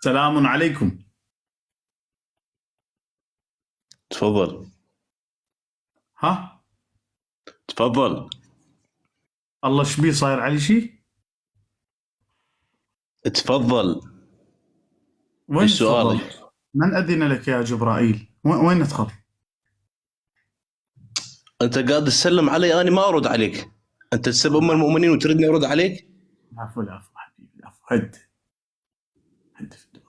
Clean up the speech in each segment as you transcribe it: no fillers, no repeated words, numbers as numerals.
سلام عليكم. تفضل. ها تفضل. الله شبيه صاير علي شيء؟ تفضل. وين ايش سؤالك؟ تفضل؟ من أذن لك يا جبرائيل؟ وين ندخل؟ انت قاعد تسلم علي، انا ما ارد عليك. انت تسب ام المؤمنين وتردني ارد عليك؟ العفو حبيبي، العفو. هد في الدور.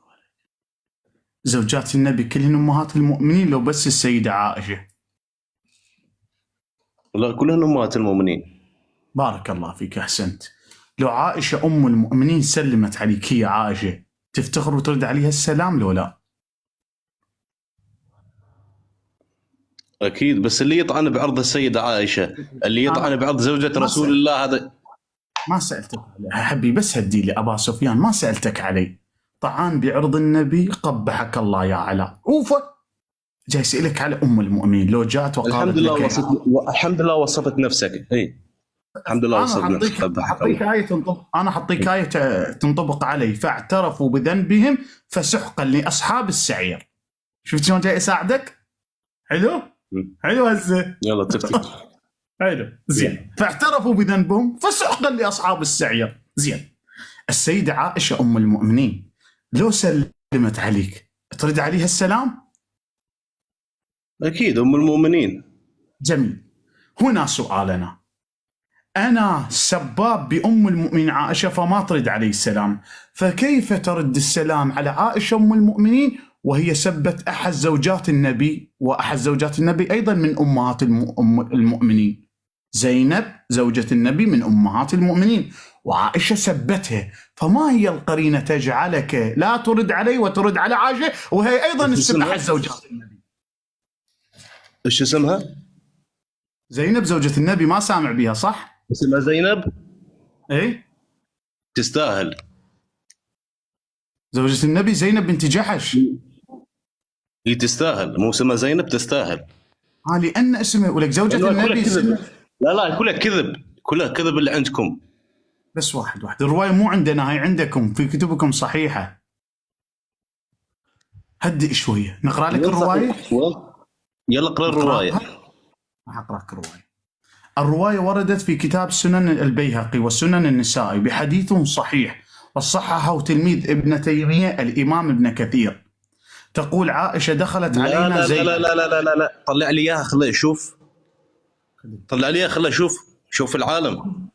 زوجات النبي كلهن أمهات المؤمنين لو بس السيدة عائشة؟ لا، كلهن امهات المؤمنين. بارك الله فيك، أحسنت. لو عائشة أم المؤمنين سلمت عليك، هي عائشة، تفتخر وترد عليها السلام لو لا؟ اكيد، بس اللي يطعن بعرض السيدة عائشة، اللي يطعن بعرض زوجة رسول الله، هذا ما سألتك عليه حبي، بس هدي لي أبا سفيان، ما سألتك عليه. طعان بعرض النبي، قبحك الله يا علاء. أوفا جاي اسالك على ام المؤمنين، لو جات وقالت الحمد لله لك الحمد لله وصفت نفسك. اي الحمد لله وصفت نفسك. حطيك آية تنطبق، أنا حطيك آية تنطبق علي، فاعترفوا بذنبهم فسحقا لأصحاب السعير. شفت شلون جاي أساعدك؟ حلو؟ حلو هسه. يلا تفتك. حلو زين. فاعترفوا بذنبهم فسحقا لأصحاب السعير. زين. السيدة عائشة أم المؤمنين لو سلمت عليك ترد عليها السلام؟ اكيد ام المؤمنين. جميل. هنا سؤالنا، أنا سباب بأم المؤمنين عائشة فما ترد علي السلام، فكيف ترد السلام على عائشة أم المؤمنين وهي سبت أحد زوجات النبي، وأحد زوجات النبي أيضا من أمهات المؤمنين؟ زينب زوجة النبي من أمهات المؤمنين، وعائشة سبتها، فما هي القرينة تجعلك لا ترد علي وترد على عائشة وهي أيضا تسب أحد زوجات النبي؟ ايش اسمها؟ زينب زوجة النبي، ما سامع بها صح؟ اسمها زينب؟ ايه تستاهل. زوجة النبي زينب بنت جحش. هي تستاهل، مو اسمها زينب، تستاهل. لأن اسمه ولك زوجة النبي لا كلها كذب، كلها كذب اللي عندكم. بس واحد الرواية مو عندنا، هاي عندكم في كتبكم صحيحة. هدئ شوية، نقرأ لك الرواية. يلا اقرأ الرواية. راح أقرأ لك الرواية. الرواية وردت في كتاب سنن البيهقي وسنن النسائي بحديث صحيح، وصححه تلميذ ابن تيمية الإمام ابن كثير. تقول عائشة دخلت علينا زينب. لا لا لا لا لا لا، طلع لي اياها خليه يشوف. طلع لي اياها خليه يشوف، شوف العالم.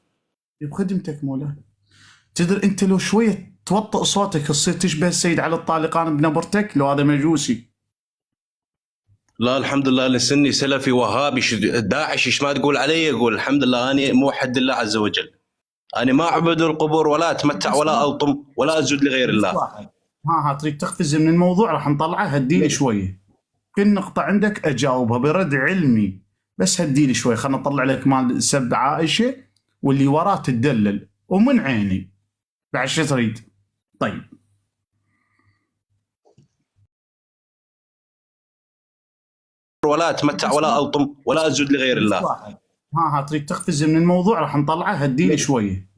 بخدمتك مولاي. تدري انت لو شوية توطئ صوتك تصير تشبه السيد علي الطالقان بنبرتك، لو هذا مجوسي. لا الحمد لله، لسني سلفي وهابي داعش، ايش ما تقول علي يقول الحمد لله اني موحد لله عز وجل. انا ما اعبد القبور ولا اتمتع ولا الطم ولا اسجد لغير الله. ها تريد تقفز من الموضوع، راح نطلعه. هديلي شويه، كل نقطه عندك اجاوبها برد علمي، بس هديلي شوي. خلنا نطلع لك مال سب عائشه واللي وراه تدلل ومن عيني. بعد شو تريد؟ طيب ولا اتمتع ولا الطم ولا اسجد لغير الله. ها تريد تقفز من الموضوع، راح نطلعه. هديلي شويه،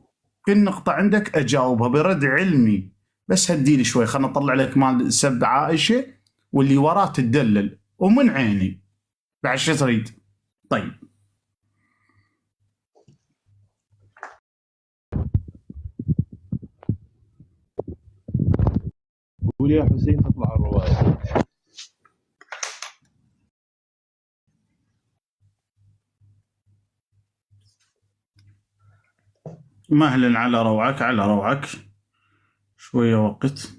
كل نقطه عندك اجاوبها برد علمي، بس هديلي شوي. خلنا نطلع لك مال سب عائشه واللي وراه تدلل ومن عيني. بعد شو تريد؟ طيب قول يا حسين تطلع الرواية. مهلا على روعك، على روعك، شوية وقت.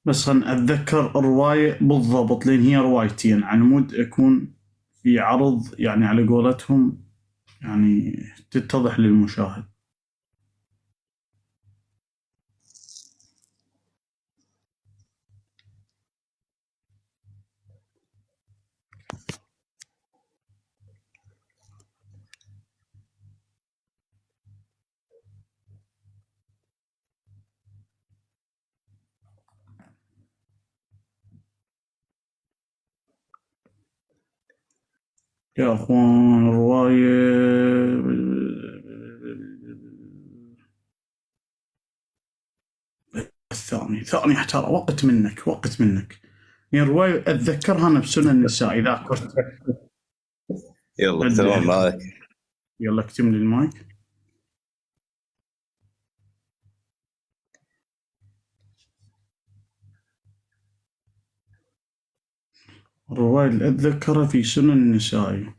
بس خلنا أتذكر الرواية بالضبط، لأن هي روايتين عن مود أكون في عرض يعني على قولتهم يعني تتضح للمشاهد. يا أخوان الرواية ثاني احتار، وقت منك يعني الرواية أتذكرها أنا بسنن النساء إذا كنت. يلا تمام معك. يلا اكتم لي المايك. الرواية اللي أتذكرها في سنن النسائي.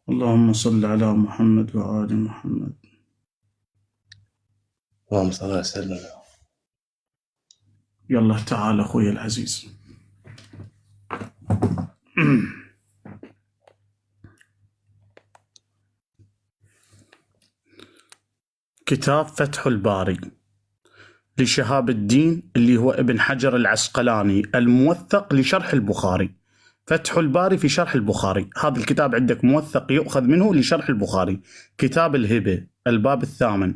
اللهم صل على محمد وآل محمد. اللهم صل وسلم. يلا تعال أخوي العزيز. كتاب فتح الباري لشهاب الدين اللي هو ابن حجر العسقلاني الموثق لشرح البخاري. فتح الباري في شرح البخاري، هذا الكتاب عندك موثق يؤخذ منه لشرح البخاري. كتاب الهبة الباب 8.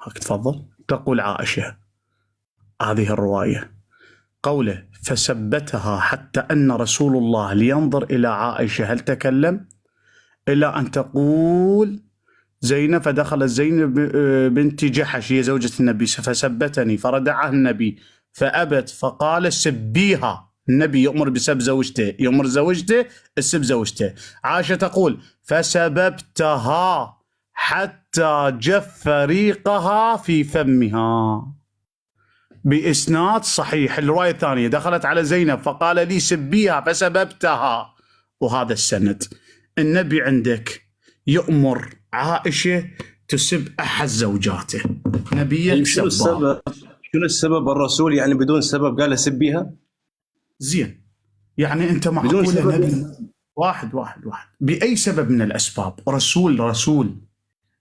هاك تفضل. تقول عائشة هذه الرواية قوله فسبتها حتى أن رسول الله لينظر إلى عائشة هل تكلم، إلى أن تقول زينب فدخلت زينب بنت جحش هي زوجة النبي فسبتني فردعها النبي فأبت فقال سبيها. النبي يأمر بسب زوجته، يأمر زوجته السب زوجته. عائشة تقول فسببتها حتى جف ريقها في فمها، بإسناد صحيح. الرواية الثانية دخلت على زينب فقال لي سبيها فسببتها، وهذا السند. النبي عندك يأمر عائشة تسب أحد زوجاته، نبيه شنو السبب؟ شنو السبب الرسول يعني بدون سبب قال سبيها؟ زين يعني أنت معقولة نبي واحد بأي سبب من الأسباب رسول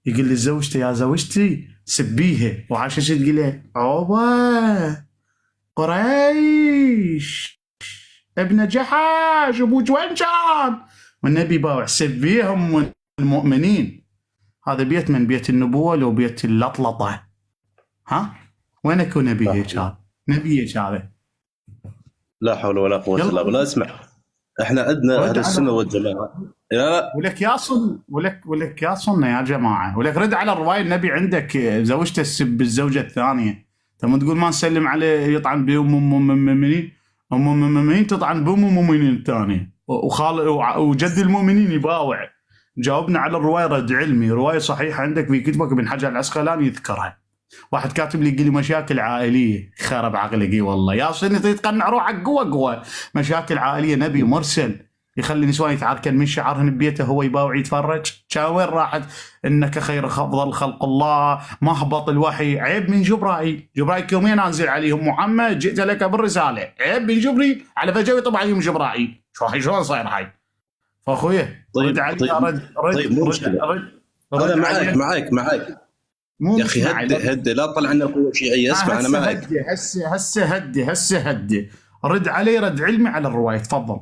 يقول لزوجته يا زوجتي سبيها، وعائشة شو تقول له؟ عوبة قريش ابن جحش ابوك وين كان؟ والنبي باوع سبيهم من المؤمنين. هذا بيت من بيت النبوة لو بيت اللطلطة؟ ها وين يكون نبي هيك؟ هذا نبي هيك هذا؟ لا حول ولا قوة الا بالله. اسمع احنا عندنا اهل السنة والجماعة. لا ولك يا صنة يا جماعة، ولك رد على الرواية. النبي عندك زوجته تسب الزوجة الثانية، ثم تقول ما نسلم عليه يطعن بأم المؤمنين، أم المؤمنين تطعن بأم المؤمنين الثانية، وجد المؤمنين يباوع. جاوبنا على الرواية رد علمي، رواية صحيحة عندك في كتبك ابن حجر العسقلاني يذكرها. واحد كاتب لي يقول لي مشاكل عائلية، خرب عقلك اي والله يا صني تقنع روحك قوة. مشاكل عائلية نبي مرسل يخلي نسوان يتعاركن من شعرهن ببيته هو يباوع يتفرج. كان وين راحت انك خير افضل خلق الله مهبط الوحي؟ عيب من جبرائيل يومين انزل عليهم محمد جئت لك بالرساله، عيب من جبريل على فجوي طبعا يوم جبرائيل. شلون صاير هاي؟ فاخويا رد علي. انا معك يا اخي. هدي لا طلع عنا القوه الشيعيه. اسمع انا معك. هدي رد علي رد علمي على الروايه. تفضل.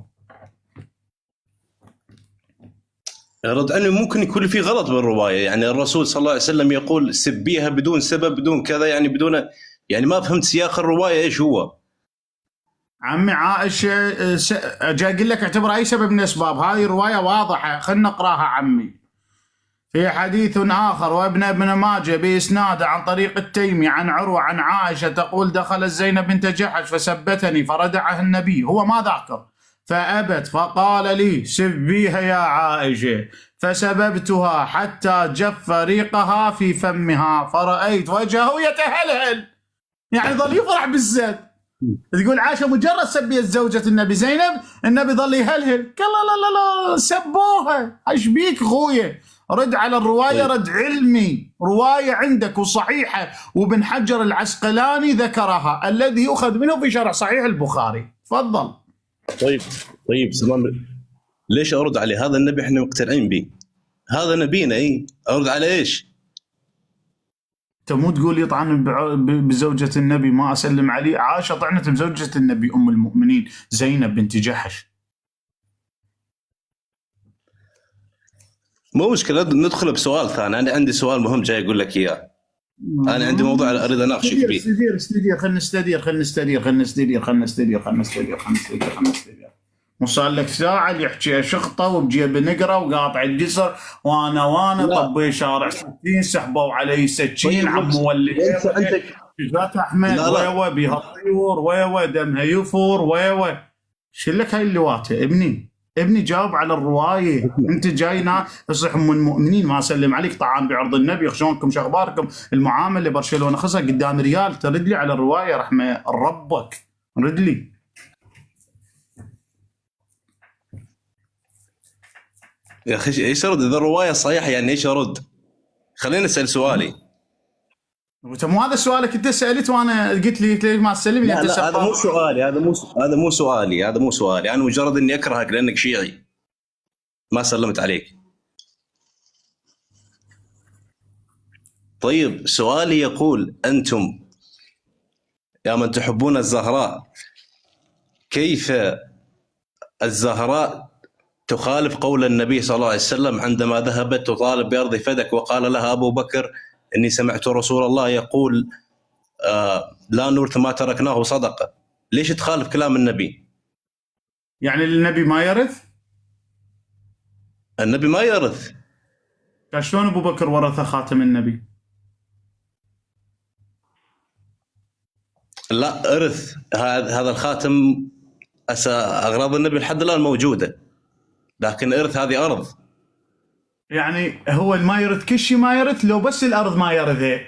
رد عني ممكن يكون في غلط بالروايه، يعني الرسول صلى الله عليه وسلم يقول سبيها بدون سبب بدون كذا، يعني بدون، يعني ما فهمت سياق الروايه ايش هو. عمي عائشه جاي اقول لك اعتبر اي سبب من الاسباب. هذه الروايه واضحه، خلنا نقراها عمي. في حديث آخر وابن ماجه بإسناده عن طريق التيمي عن عروة عن عائشة تقول دخلت زينب بنت جحش فسبتني فردعها النبي. هو ما ذاكر فأبت، فقال لي سبيها يا عائشة، فسببتها حتى جف ريقها في فمها، فرأيت وجهه يتهلهل، يعني ظل يفرح بالزاد. تقول عائشة مجرد سبيت زوجة النبي زينب، النبي ظل يهلهل. قال لا لا سبوها، ايش بيك خويا؟ رد على الرواية رد علمي، رواية عندك وصحيحة، وابن حجر العسقلاني ذكرها الذي يؤخذ منه في شرح صحيح البخاري. تفضل. طيب سلام، ليش ارد عليه؟ هذا النبي احنا مقتنعين به، هذا نبينا. ارد على ايش؟ انت مو تقول يطعن بزوجة النبي ما اسلم عليه؟ عائشة طعنت بزوجة النبي ام المؤمنين زينب بنت جحش. مو مشكله، ندخل بسؤال ثاني. انا عندي سؤال مهم جاي اقول لك اياه. انا عندي موضوع اريد اناقشك فيه. استدير خلينا نستدير. مو صار لك ساعة اللي يحكي شخطة وبجيب نقرة وقاطع الجسر، وانا طبي شارع 60 سحبوا علي سكين عم مولد جات احمد ويوه بيها الطيور ويوه دمها يفور ويوه. شلك هاي اللواتة ابني جاوب على الرواية. انت جاينا تصح ام المؤمنين ما اسلم عليك، طعام بعرض النبي، شلونكم شخباركم، المعامله برشلونه خسر قدام ريال، ترد لي على الروايه رحمه ربك، رد لي. يا اخي ايش ارد اذا الروايه صحيحه؟ يعني ايش ارد؟ خليني اسال سؤالي. مو هذا سؤالك؟ انت سالت وانا قلت لي ما تسلم لي. لا هذا مو سؤالي، هذا مو سؤالي. انا مجرد اني اكرهك لانك شيعي ما سلمت عليك. طيب سؤالي يقول: انتم يا من تحبون الزهراء، كيف الزهراء تخالف قول النبي صلى الله عليه وسلم عندما ذهبت تطالب بأرض فدك وقال لها أبو بكر: إني سمعت رسول الله يقول لا نورث ما تركناه صدقة. ليش تخالف كلام النبي؟ يعني النبي ما يرث؟ النبي ما يرث. شلون أبو بكر ورث خاتم النبي؟ لا إرث، هذا الخاتم أغراض النبي لحد الآن موجودة، لكن إرث هذه أرض. يعني هو ما يرث كل شيء، ما يرث لو بس الأرض ما يرثها،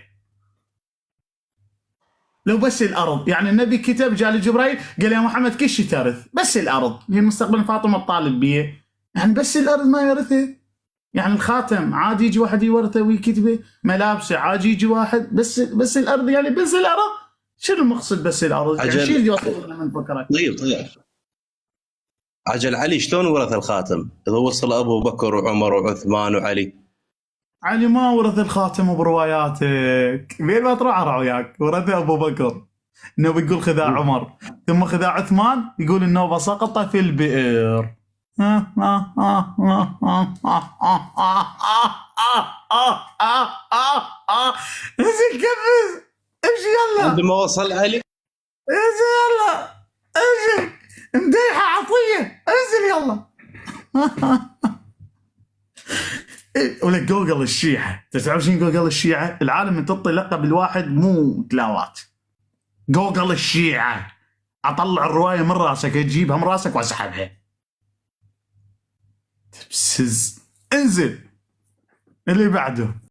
لو بس الأرض. يعني النبي كتب جاء لجبرائيل قال يا محمد كل شيء ترث بس الأرض، هي مستقبل فاطمة تطالب بيه، يعني بس الأرض ما يرثها. يعني الخاتم عادي يجي واحد يورثه ويكتبه، ملابسه عادي يجي واحد، بس الأرض، يعني بس الأرض. شنو المقصد بس الأرض؟ يعني شيء اللي يوصلنا من فكرك. طيب عجل علي شلون ورث الخاتم إذا وصل أبو بكر وعمر وعثمان وعلي؟ علي ما ورث الخاتم برواياتك، بين ما تروح وياك ورثه أبو بكر. النبي يقول خذا عمر، ثم خذا عثمان، يقول النوبة سقط في البئر. انزل كفز، امشي يلا. عندما وصل علي انزل يلا، انزل مديحة عطية، انزل يلا. ولا جوجل الشيعة، تعرف شنو جوجل الشيعة؟ العالم تعطي لقب الواحد مو تلاوات. جوجل الشيعة، اطلع الرواية من راسك، اجيبها من راسك واسحبها. تبسز. انزل اللي بعده.